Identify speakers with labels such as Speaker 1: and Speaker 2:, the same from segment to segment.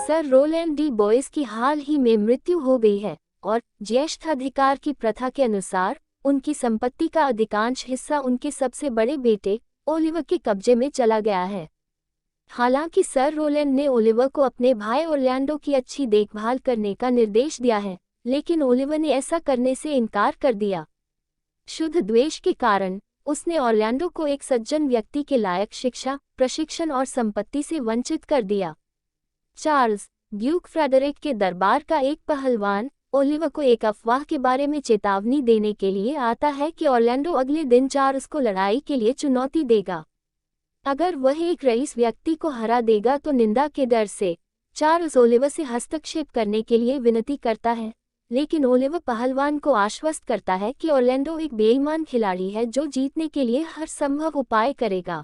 Speaker 1: Sir Rowland D boys की हाल ही में मृत्यु हो गई है और ज्येष्ठ अधिकार की प्रथा के अनुसार उनकी संपत्ति का अधिकांश हिस्सा उनके सबसे बड़े बेटे ओलिवर के कब्जे में चला गया है। हालांकि सर रोलैंड ने ओलिवर को अपने भाई ऑरलैंडो की अच्छी देखभाल करने का निर्देश दिया है, लेकिन ओलिवर ने ऐसा करने से इनकार कर दिया। शुद्ध द्वेष के कारण उसने ऑरलैंडो को एक सज्जन व्यक्ति के लायक शिक्षा, प्रशिक्षण और संपत्ति से वंचित कर दिया। चार्ल्स, ड्यूक फ्रेडरिक के दरबार का एक पहलवान, ओलिवर को एक अफवाह के बारे में चेतावनी देने के लिए आता है कि ऑरलैंडो अगले दिन चार्ल्स को लड़ाई के लिए चुनौती देगा। अगर वह एक रईस व्यक्ति को हरा देगा तो निंदा के डर से चार्ल्स ओलिवर से हस्तक्षेप करने के लिए विनती करता है, लेकिन ओलिवर पहलवान को आश्वस्त करता है कि ऑरलैंडो एक बेईमान खिलाड़ी है जो जीतने के लिए हर संभव उपाय करेगा।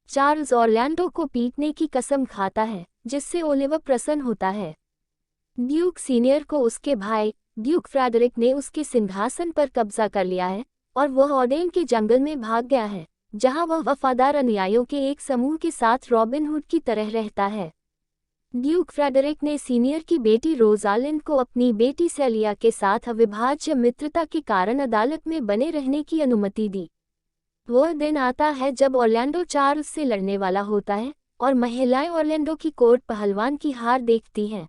Speaker 1: चार्ल्स ऑरलैंडो को पीटने की कसम खाता है, जिससे ओलिवर प्रसन्न होता है। ड्यूक सीनियर को उसके भाई ड्यूक फ्रेडरिक ने उसके सिंहासन पर कब्जा कर लिया है और वह ऑडेन के जंगल में भाग गया है, जहां वह वफादार अनुयायियों के एक समूह के साथ रॉबिन हुड की तरह रहता है। ड्यूक फ्रेडरिक ने सीनियर की बेटी रोजालिंड को अपनी बेटी सेलिया के साथ अविभाज्य मित्रता के कारण अदालत में बने रहने की अनुमति दी। वह दिन आता है जब ऑरलैंडो चार्ल्स से लड़ने वाला होता है और महिलाएं ऑरलैंडो की कोर्ट पहलवान की हार देखती हैं।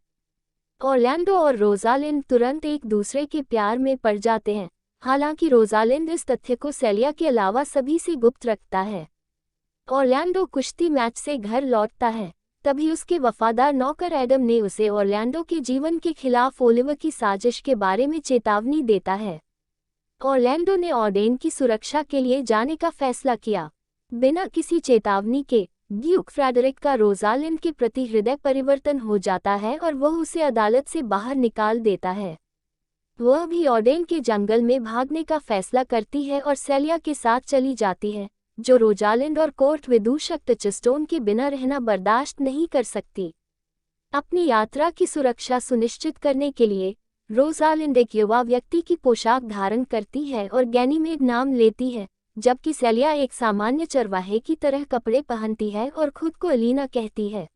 Speaker 1: ऑरलैंडो और रोजालिंड तुरंत एक दूसरे के प्यार में पड़ जाते हैं, हालांकि रोजालिंड इस तथ्य को सेलिया के अलावा सभी से गुप्त रखता है। ऑरलैंडो कुश्ती मैच से घर लौटता है, तभी उसके वफादार नौकर एडम ने उसे ऑरलैंडो के जीवन के खिलाफ ओलिवर की साजिश के बारे में चेतावनी देता है। ऑरलैंडो ने ऑडेन की सुरक्षा के लिए जाने का फैसला किया। बिना किसी चेतावनी के ड्यूक फ्रेडरिक का रोजालिंड के प्रति हृदय परिवर्तन हो जाता है और वह उसे अदालत से बाहर निकाल देता है। वह भी ऑडेन के जंगल में भागने का फैसला करती है और सेलिया के साथ चली जाती है, जो रोजालिंड और कोर्ट विदूषक टचस्टोन के बिना रहना बर्दाश्त नहीं कर सकती। अपनी यात्रा की सुरक्षा सुनिश्चित करने के लिए रोजालिंड एक युवा व्यक्ति की पोशाक धारण करती है और गैनीमेड नाम लेती है, जबकि सेलिया एक सामान्य चरवाहे की तरह कपड़े पहनती है और खुद को एलिना कहती है।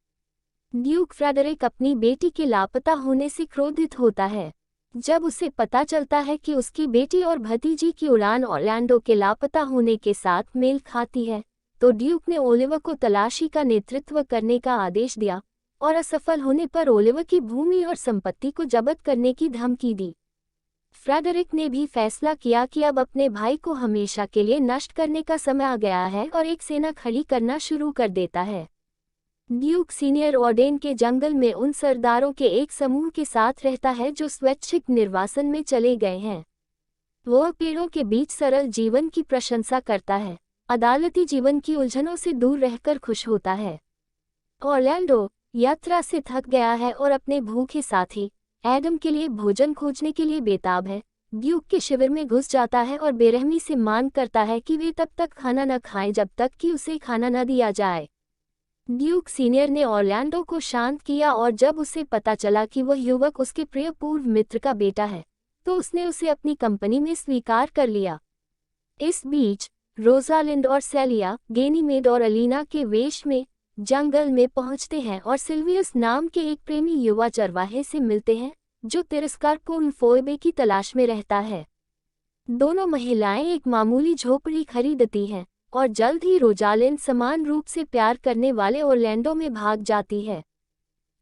Speaker 1: ड्यूक फ्रेडरिक अपनी बेटी के लापता होने से क्रोधित होता है। जब उसे पता चलता है कि उसकी बेटी और भतीजी की उड़ान ऑरलैंडो के लापता होने के साथ मेल खाती है, तो ड्यूक ने ओलिवर को तलाशी का नेतृत्व करने का आदेश दिया और असफल होने पर ओलिवर की भूमि और संपत्ति को जब्त करने की धमकी दी। फ्रेडरिक ने भी फैसला किया कि अब अपने भाई को हमेशा के लिए नष्ट करने का समय आ गया है और एक सेना खड़ी करना शुरू कर देता है। ड्यूक सीनियर ऑडेन के जंगल में उन सरदारों के एक समूह के साथ रहता है जो स्वैच्छिक निर्वासन में चले गए हैं। वह पेड़ों के बीच सरल जीवन की प्रशंसा करता है, अदालती जीवन की उलझनों से दूर रहकर खुश होता है। ऑरलैंडो यात्रा से थक गया है और अपने भूखे साथी एडम के लिए भोजन खोजने के लिए बेताब है। ड्यूक के शिविर में घुस जाता है और बेरहमी से मांग करता है कि वे तब तक खाना न खाएं जब तक कि उसे खाना न दिया जाए। ड्यूक सीनियर ने ऑरलैंडो को शांत किया और जब उसे पता चला कि वह युवक उसके प्रिय पूर्व मित्र का बेटा है, तो उसने उसे अपनी कंपनी में स्वीकार कर लिया। इस बीच रोजालिंड और सेलिया गैनीमेड और एलिना के वेश में जंगल में पहुंचते हैं और सिल्वियस नाम के एक प्रेमी युवा चरवाहे से मिलते हैं, जो तिरस्कारपूर्ण फोएबे की तलाश में रहता है। दोनों महिलाएं एक मामूली झोपड़ी खरीदती हैं और जल्द ही रोजालिंड समान रूप से प्यार करने वाले ऑरलैंडो में भाग जाती है।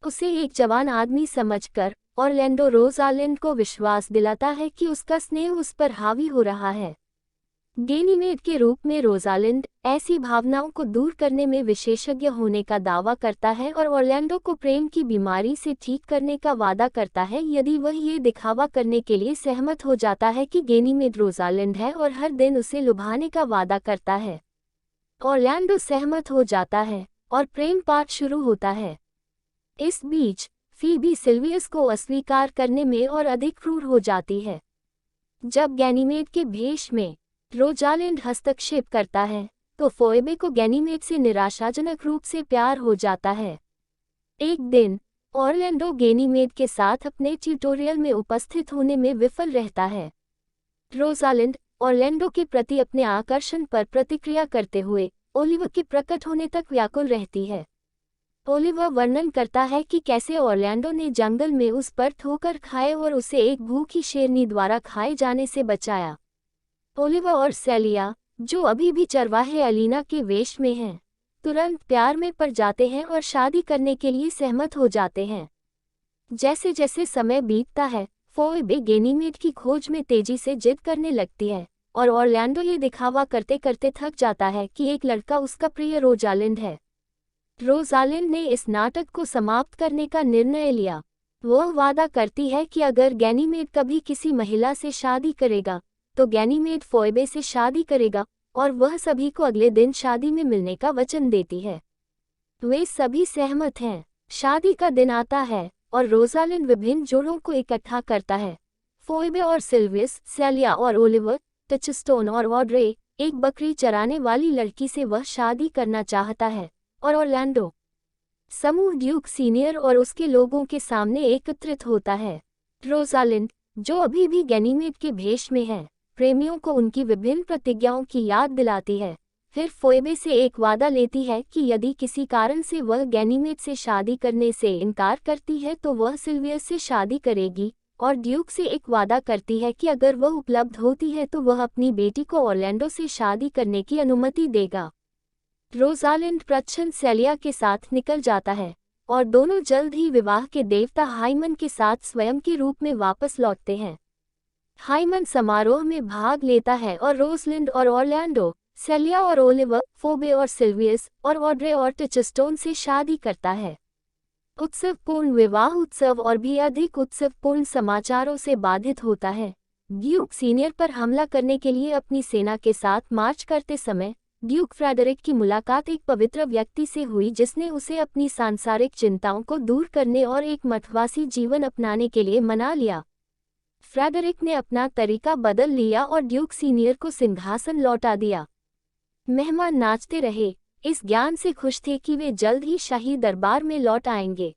Speaker 1: उसे एक जवान आदमी समझकर ऑरलैंडो रोजालिंड को विश्वास दिलाता है कि उसका स्नेह उस पर हावी हो रहा है। गैनीमेड के रूप में रोजालिंड ऐसी भावनाओं को दूर करने में विशेषज्ञ होने का दावा करता है और ऑरलैंडो को प्रेम की बीमारी से ठीक करने का वादा करता है यदि वह ये दिखावा करने के लिए सहमत हो जाता है कि गैनीमेड रोजालिंड है और हर दिन उसे लुभाने का वादा करता है। ऑरलैंडो सहमत हो जाता है और प्रेम पाठ शुरू होता है। इस बीच फीबी सिल्वियस को अस्वीकार करने में और अधिक क्रूर हो जाती है। जब गैनीमेड के भेष में रोजालिंड हस्तक्षेप करता है, तो फोएबे को गैनीमेड से निराशाजनक रूप से प्यार हो जाता है। एक दिन ऑरलैंडो गैनीमेड के साथ अपने ट्यूटोरियल में उपस्थित होने में विफल रहता है। रोजालिंड ऑरलैंडो के प्रति अपने आकर्षण पर प्रतिक्रिया करते हुए ओलिवर के प्रकट होने तक व्याकुल रहती है। ओलिवर वर्णन करता है कि कैसे ऑरलैंडो ने जंगल में उस पर ठोकर खाए और उसे एक भूखी शेरनी द्वारा खाए जाने से बचाया। ओलिवर और सेलिया, जो अभी भी चरवाहे अलीना के वेश में हैं, तुरंत प्यार में पड़ जाते हैं और शादी करने के लिए सहमत हो जाते हैं। जैसे जैसे समय बीतता है, फोइबे गैनीमेड की खोज में तेजी से जिद करने लगती है और ऑरलैंडो ये दिखावा करते करते थक जाता है कि एक लड़का उसका प्रिय रोजालिंड है। रोजालिंड ने इस नाटक को समाप्त करने का निर्णय लिया। वह वादा करती है कि अगर गैनीमेड कभी किसी महिला से शादी करेगा तो गैनीमेड फोइबे से शादी करेगा और वह सभी को अगले दिन शादी में मिलने का वचन देती है। वे सभी सहमत हैं। शादी का दिन आता है और रोजालिंड विभिन्न जोड़ों को इकट्ठा करता है। फोइबे और सिल्वियस, सेलिया और ओलिवर, टचस्टोन और ऑड्रे, एक बकरी चराने वाली लड़की से वह शादी करना चाहता है, और ऑरलैंडो। समूह ड्यूक सीनियर और उसके लोगों के सामने एकत्रित होता है। रोजालिंड, जो अभी भी गैनीमेड के भेष में है, प्रेमियों को उनकी विभिन्न प्रतिज्ञाओं की याद दिलाती है। फिर फोइबे से एक वादा लेती है कि यदि किसी कारण से वह गैनीमेड से शादी करने से इनकार करती है तो वह सिल्वियस से शादी करेगी, और ड्यूक से एक वादा करती है कि अगर वह उपलब्ध होती है तो वह अपनी बेटी को ऑरलैंडो से शादी करने की अनुमति देगा। रोजालिंड प्रच्छन्न सेलिया के साथ निकल जाता है और दोनों जल्द ही विवाह के देवता हाइमन के साथ स्वयं के रूप में वापस लौटते हैं। हाइमन समारोह में भाग लेता है और रोजलिंड और ऑरलैंडो, सेलिया और ओलिवर, फोइबे और सिल्वियस और ऑड्रे और टचस्टोन से शादी करता है। उत्सवपूर्ण विवाह उत्सव और भी अधिक उत्सवपूर्ण समाचारों से बाधित होता है। ड्यूक सीनियर पर हमला करने के लिए अपनी सेना के साथ मार्च करते समय ड्यूक फ्रेडरिक की मुलाकात एक पवित्र व्यक्ति से हुई जिसने उसे अपनी सांसारिक चिंताओं को दूर करने और एक मठवासी जीवन अपनाने के लिए मना लिया। फ्रेडरिक ने अपना तरीका बदल लिया और ड्यूक सीनियर को सिंहासन लौटा दिया। मेहमान नाचते रहे, इस ज्ञान से खुश थे कि वे जल्द ही शाही दरबार में लौट आएंगे।